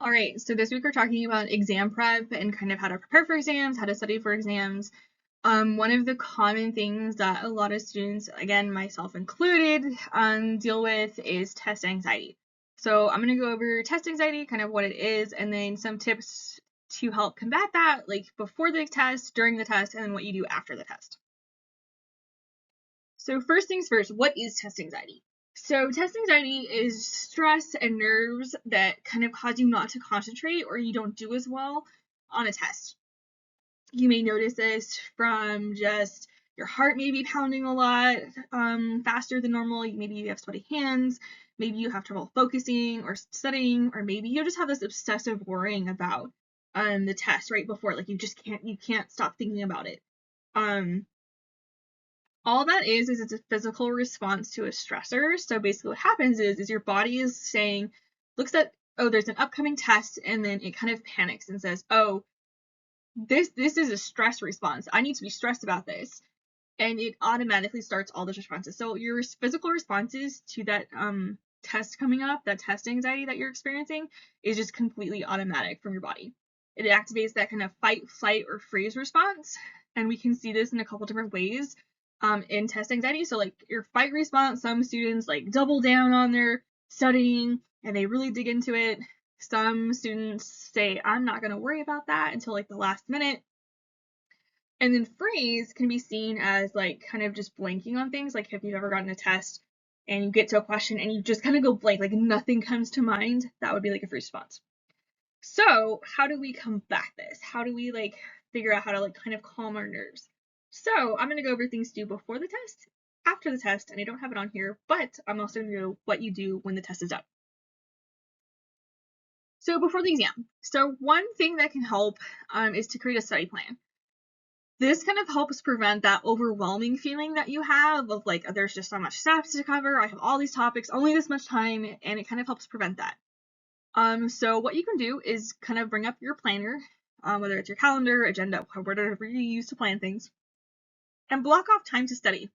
All right, so this week we're talking about exam prep and kind of how to prepare for exams, how to study for exams. One of the common things that a lot of students, again, myself included, deal with is test anxiety. So I'm going to go over test anxiety, kind of what it is, and then some tips to help combat that, like before the test, during the test, and then what you do after the test. So first things first, what is test anxiety? So test anxiety is stress and nerves that kind of cause you not to concentrate or you don't do as well on a test. You may notice this from just your heart may be pounding a lot faster than normal. Maybe you have sweaty hands. Maybe you have trouble focusing or studying, or maybe you just have this obsessive worrying about the test right before. Like you can't stop thinking about it. All that is it's a physical response to a stressor. So basically what happens is your body is saying, looks at, oh, there's an upcoming test, and then it kind of panics and says, oh, this is a stress response. I need to be stressed about this. And it automatically starts all those responses. So your physical responses to that test coming up, that test anxiety that you're experiencing, is just completely automatic from your body. It activates that kind of fight, flight, or freeze response. And we can see this in a couple different ways in test anxiety. So like your fight response, some students like double down on their studying and they really dig into it. Some students say, I'm not going to worry about that until like the last minute. And then freeze can be seen as like kind of just blanking on things. Like if you've ever gotten a test and you get to a question and you just kind of go blank, like nothing comes to mind, that would be like a freeze response. So how do we combat this? How do we like figure out how to like kind of calm our nerves? So I'm going to go over things to do before the test, after the test, and I don't have it on here, but I'm also going to do what you do when the test is up. So before the exam, so one thing that can help is to create a study plan. This kind of helps prevent that overwhelming feeling that you have of like, there's just so much stuff to cover, I have all these topics, only this much time, and it kind of helps prevent that. So what you can do is kind of bring up your planner, whether it's your calendar, agenda, whatever you use to plan things, and block off time to study.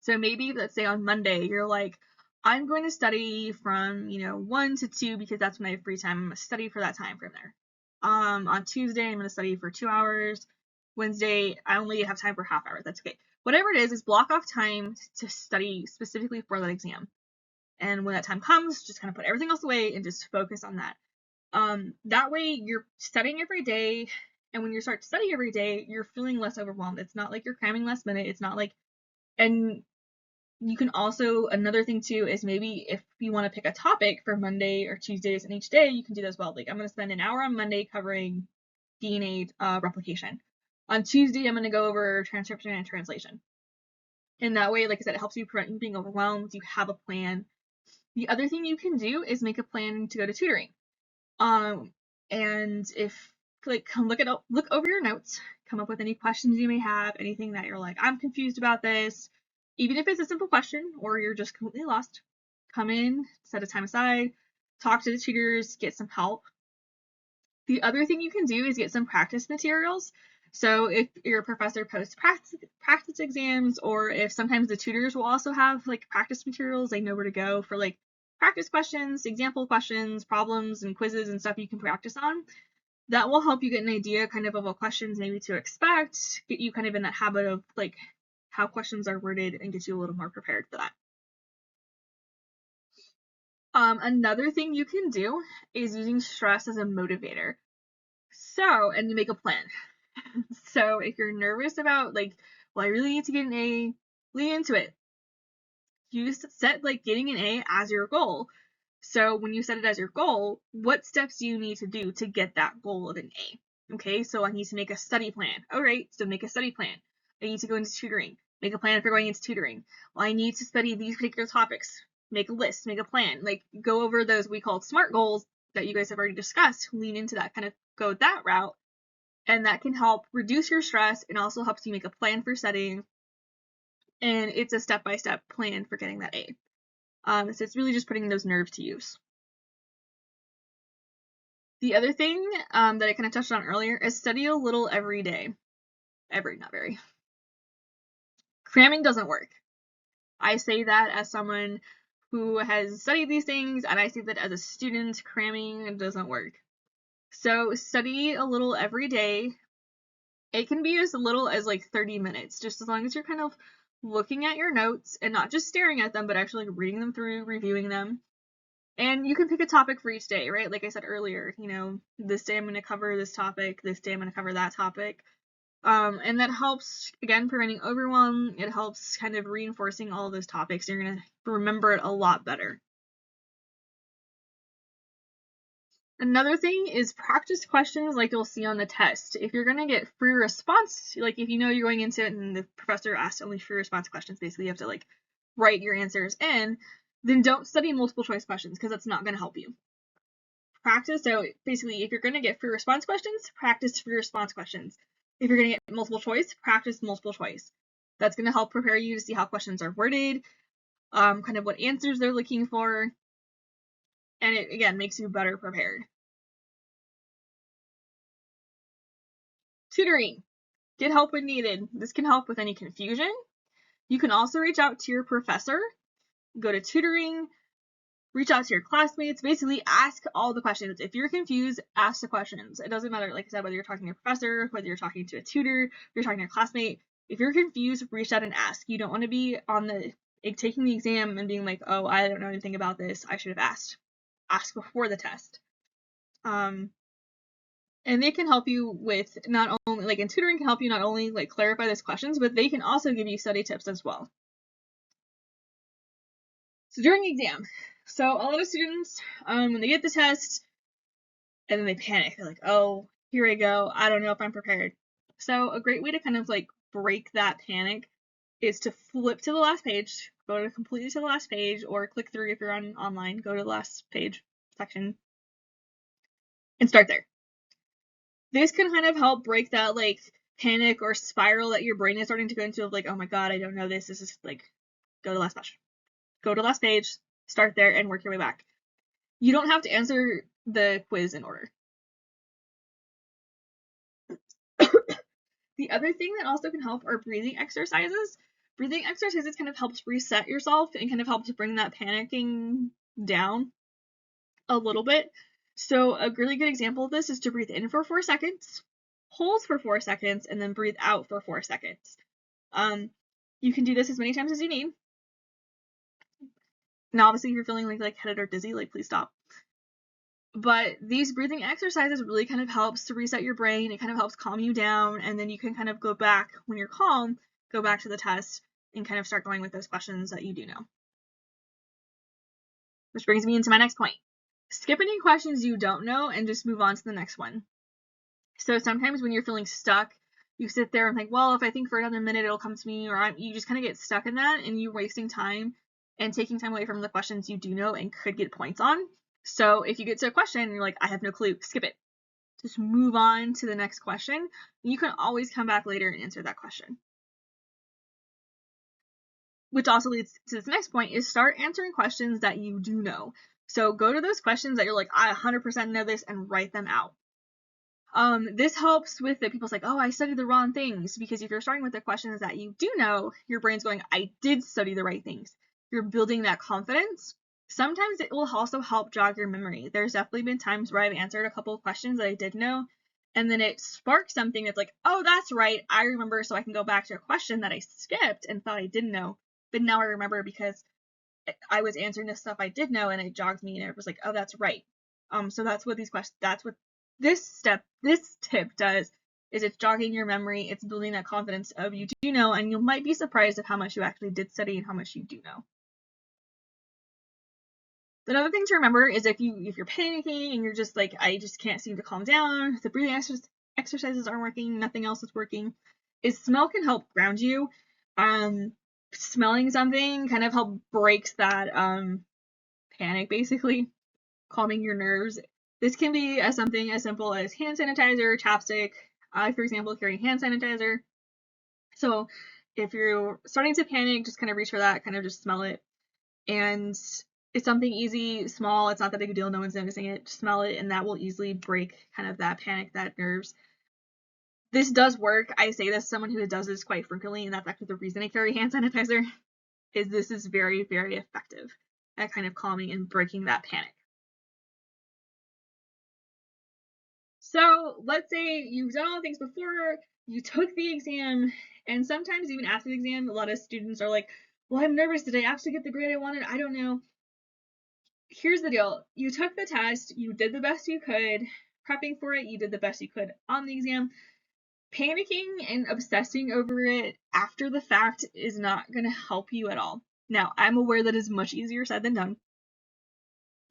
So maybe, let's say on Monday, you're like, I'm going to study from, 1 to 2 because that's when I have free time. I'm going to study for that time from there. On Tuesday, I'm going to study for 2 hours. Wednesday, I only have time for half hour. That's okay. Whatever it is block off time to study specifically for that exam. And when that time comes, just kind of put everything else away and just focus on that. That way you're studying every day, and when you start to study every day, you're feeling less overwhelmed. It's not like you're cramming last minute. It's not like, and you can also, another thing too is maybe if you want to pick a topic for Monday or Tuesdays and each day, you can do that as well. Like I'm going to spend an hour on Monday covering DNA replication. On Tuesday, I'm going to go over transcription and translation. And that way, like I said, it helps you prevent you being overwhelmed. You have a plan. The other thing you can do is make a plan to go to tutoring. And if like look over your notes, come up with any questions you may have, anything that you're like, I'm confused about this, even if it's a simple question or you're just completely lost, come in, set a time aside, talk to the tutors, get some help. The other thing you can do is get some practice materials. So if your professor posts practice exams, or if sometimes the tutors will also have like practice materials, they know where to go for like practice questions, example questions, problems, and quizzes and stuff you can practice on. That will help you get an idea kind of what questions maybe to expect, get you kind of in that habit of like how questions are worded, and get you a little more prepared for that. Another thing you can do is using stress as a motivator. So, and you make a plan. So if you're nervous about like, well, I really need to get an A, lean into it. You set like getting an A as your goal. So when you set it as your goal, what steps do you need to do to get that goal of an A? Okay, so I need to make a study plan. All right, so make a study plan. I need to go into tutoring. Make a plan for going into tutoring. Well, I need to study these particular topics. Make a list, make a plan. Like go over those we call SMART goals that you guys have already discussed. Lean into that, kind of go that route. And that can help reduce your stress and also helps you make a plan for studying. And it's a step-by-step plan for getting that A. So it's really just putting those nerves to use. The other thing that I kind of touched on earlier is study a little every day. Not very. Cramming doesn't work. I say that as someone who has studied these things, and I see that as a student, cramming doesn't work. So study a little every day. It can be as little as like 30 minutes, just as long as you're kind of looking at your notes and not just staring at them, but actually reading them through, reviewing them. And you can pick a topic for each day, right? Like I said earlier, this day I'm going to cover this topic, this day I'm going to cover that topic. And that helps, again, preventing overwhelm. It helps kind of reinforcing all of those topics. You're going to remember it a lot better. Another thing is practice questions like you'll see on the test. If you're going to get free response, like if you know you're going into it and the professor asked only free response questions, basically you have to like write your answers in, then don't study multiple choice questions because that's not going to help you. Practice, so basically if you're going to get free response questions, practice free response questions. If you're going to get multiple choice, practice multiple choice. That's going to help prepare you to see how questions are worded, kind of what answers they're looking for, and it, again, makes you better prepared. Tutoring. Get help when needed. This can help with any confusion. You can also reach out to your professor, go to tutoring, reach out to your classmates, basically ask all the questions. If you're confused, ask the questions. It doesn't matter, like I said, whether you're talking to a professor, whether you're talking to a tutor, you're talking to a classmate. If you're confused, reach out and ask. You don't want to be taking the exam and being like, oh, I don't know anything about this, I should have asked. Ask before the test. And they can help you with not only, like, in tutoring can help you not only like clarify those questions, but they can also give you study tips as well. So during the exam, so a lot of students, when they get the test, and then they panic. They're like, oh, here I go. I don't know if I'm prepared. So a great way to kind of like break that panic is to flip to the last page, go to completely to the last page, or click through if you're online, go to the last page section, and start there. This can kind of help break that like panic or spiral that your brain is starting to go into of like, oh my god, I don't know this. This is like, go to the last page. Go to the last page, start there, and work your way back. You don't have to answer the quiz in order. The other thing that also can help are breathing exercises. Breathing exercises kind of helps reset yourself and kind of helps bring that panicking down a little bit. So a really good example of this is to breathe in for 4 seconds, hold for 4 seconds, and then breathe out for 4 seconds. You can do this as many times as you need. Now, obviously, if you're feeling like lightheaded or dizzy, like please stop. But these breathing exercises really kind of helps to reset your brain. It kind of helps calm you down, and then you can kind of go back when you're calm, go back to the test, and kind of start going with those questions that you do know. Which brings me into my next point. Skip any questions you don't know and just move on to the next one. So sometimes when you're feeling stuck, you sit there and think, well, if I think for another minute, it'll come to me, or you just kind of get stuck in that, and you're wasting time and taking time away from the questions you do know and could get points on. So if you get to a question and you're like, I have no clue, skip it. Just move on to the next question. You can always come back later and answer that question. Which also leads to this next point, is start answering questions that you do know. So go to those questions that you're like, I 100% know this, and write them out. This helps with the people's like, oh, I studied the wrong things, because if you're starting with the questions that you do know, your brain's going, I did study the right things. You're building that confidence. Sometimes it will also help jog your memory. There's definitely been times where I've answered a couple of questions that I did know, and then it sparks something that's like, oh, that's right, I remember, so I can go back to a question that I skipped and thought I didn't know, but now I remember because I was answering this stuff I did know, and it jogged me, and it was like, oh, that's right. So that's what this tip does, is it's jogging your memory, it's building that confidence of you do know, and you might be surprised at how much you actually did study and how much you do know. Another thing to remember is if you're panicking and you're just like, I just can't seem to calm down, the breathing exercises aren't working, nothing else is working, is smell can help ground you. Smelling something kind of help breaks that panic, basically, calming your nerves. This can be something as simple as hand sanitizer, chapstick. I, for example, carry hand sanitizer. So if you're starting to panic, just kind of reach for that, kind of just smell it. And it's something easy, small, it's not that big a deal, no one's noticing it. Just smell it, and that will easily break kind of that panic, that nerves. This does work. I say this as someone who does this quite frequently, and that's actually the reason I carry hand sanitizer, is this is very, very effective. at kind of calming and breaking that panic. So let's say you've done all the things before, you took the exam, and sometimes even after the exam, a lot of students are like, well, I'm nervous. Did I actually get the grade I wanted? I don't know. Here's the deal. You took the test, you did the best you could, prepping for it, you did the best you could on the exam. Panicking and obsessing over it after the fact is not going to help you at all. Now, I'm aware that is much easier said than done,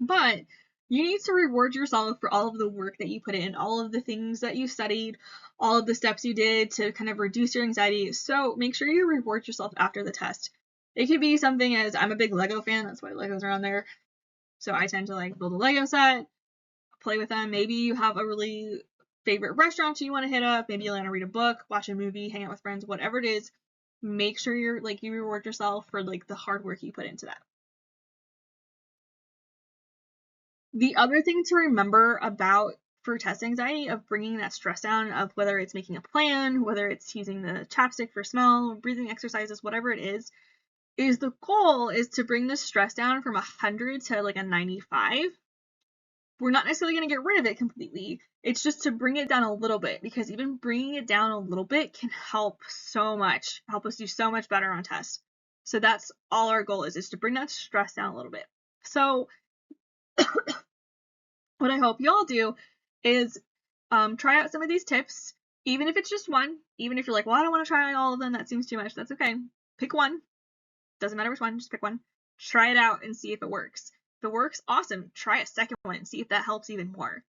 but you need to reward yourself for all of the work that you put in, all of the things that you studied, all of the steps you did to kind of reduce your anxiety. So make sure you reward yourself after the test. It could be something as, I'm a big Lego fan, that's why Legos are on there. So I tend to like build a Lego set, play with them. Maybe you have a really favorite restaurant you want to hit up. Maybe you want to read a book, watch a movie, hang out with friends, whatever it is. Make sure you're like, you reward yourself for like the hard work you put into that. The other thing to remember about for test anxiety of bringing that stress down, of whether it's making a plan, whether it's using the chapstick for smell, breathing exercises, whatever it is the goal is to bring the stress down from 100 to like a 95. We're not necessarily going to get rid of it completely. It's just to bring it down a little bit, because even bringing it down a little bit can help so much, help us do so much better on tests. So that's all our goal is to bring that stress down a little bit. So what I hope y'all do is try out some of these tips, even if it's just one. Even if you're like, well, I don't want to try all of them, that seems too much, that's okay. Pick one. Doesn't matter which one, just pick one. Try it out and see if it works. If it works, awesome. Try a second one and see if that helps even more.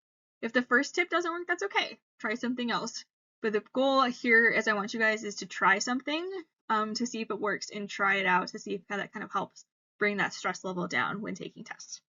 If the first tip doesn't work, that's okay. Try something else. But the goal here, as I want you guys, is to try something to see if it works and try it out to see if that kind of helps bring that stress level down when taking tests.